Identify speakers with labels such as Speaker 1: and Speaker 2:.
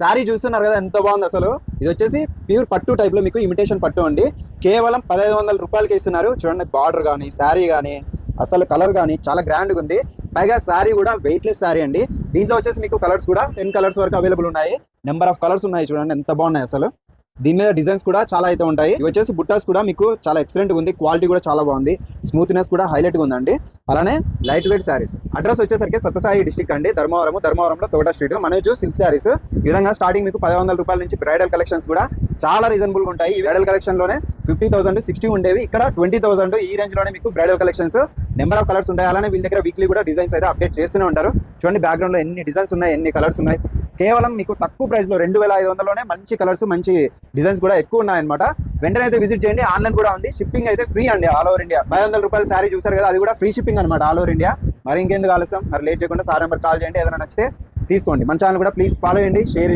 Speaker 1: శారీ చూస్తున్నారు కదా ఎంత బాగుంది అసలు. ఇది వచ్చేసి ప్యూర్ పట్టు టైప్ లో మీకు ఇమిటేషన్ పట్టు అండి. కేవలం 1500 రూపాయలకి ఇస్తున్నారు. చూడండి బార్డర్ కానీ శారీ కానీ అసలు కలర్ కానీ చాలా గ్రాండ్గా ఉంది. పైగా శారీ కూడా వెయిట్లెస్ శారీ అండి. దీంట్లో వచ్చేసి మీకు కలర్స్ కూడా 10 కలర్స్ వరకు అవైలబుల్ ఉన్నాయి. నెంబర్ ఆఫ్ కలర్స్ ఉన్నాయి. చూడండి ఎంత బాగున్నాయి అసలు. దీని మీద డిజైన్స్ కూడా చాలా అయితే ఉంటాయి. ఇవి వచ్చేసి బుట్టాస్ కూడా మీకు చాలా ఎక్సలెంట్ గా ఉంది. క్వాలిటీ కూడా చాలా బాగుంది. స్మూత్నెస్ కూడా హైలైట్ గా ఉందండి. అలానే లైట్ వెయిట్ శారీస్. అడ్రస్ వచ్చేసరికి సత్యసాయి డిస్ట్రిక్ట్ అండి, ధర్మవరంలో తోట స్ట్రీట్. మనోజ్ సిల్క్ శారీస్. ఈ విధంగా స్టార్టింగ్ మీకు 1500 రూపాయల నుంచి బ్రైడల్ కలెక్షన్స్ కూడా చాలా రీజనబుల్ గా ఉంటాయి. ఈ బ్రైడల్ కలెక్షన్ లోనే 50,000 60 ఉండేవి, ఇక్కడ 20,000 ఈ రేంజ్ లోనే మీకు bridal collections. Number of colours ఉంటాయి. అలానే వీళ్ళ దగ్గర వీక్లీ కూడా డిజైన్స్ అయితే అప్డేట్ చేస్తూనే ఉంటారు. చూడండి బ్యాక్గ్రౌండ్ లో ఎన్ని డిజైన్స్ ఉన్నాయి, ఎన్ని కలర్స్ ఉన్నాయి. కేవలం మీకు తక్కువ ప్రైస్ లో 2500లోనే మంచి కలర్స్ మంచి డిజైన్స్ కూడా ఎక్కువ ఉన్నాయన్నమాట. వెంటనే అయితే విజిట్ చేయండి. ఆన్లైన్ కూడా ఉంది. షిప్పింగ్ అయితే ఫ్రీ అండి ఆల్ ఓవర్ ఇండియా. 500 రూపాయల శారీ చూసారు కదా, అది కూడా ఫ్రీ షిప్పింగ్ అనమాట ఆల్ ఓవర్ ఇండియా. మరి ఇంకెందుకు ఆలస్యం, మరి లేట్ చేయకుండా సార్ నెంబర్ కాల్ చేయండి. ఏదైనా నచ్చితే తీసుకోండి. మన ఛానల్ కూడా ప్లీజ్ ఫాలో చేయండి, షేర్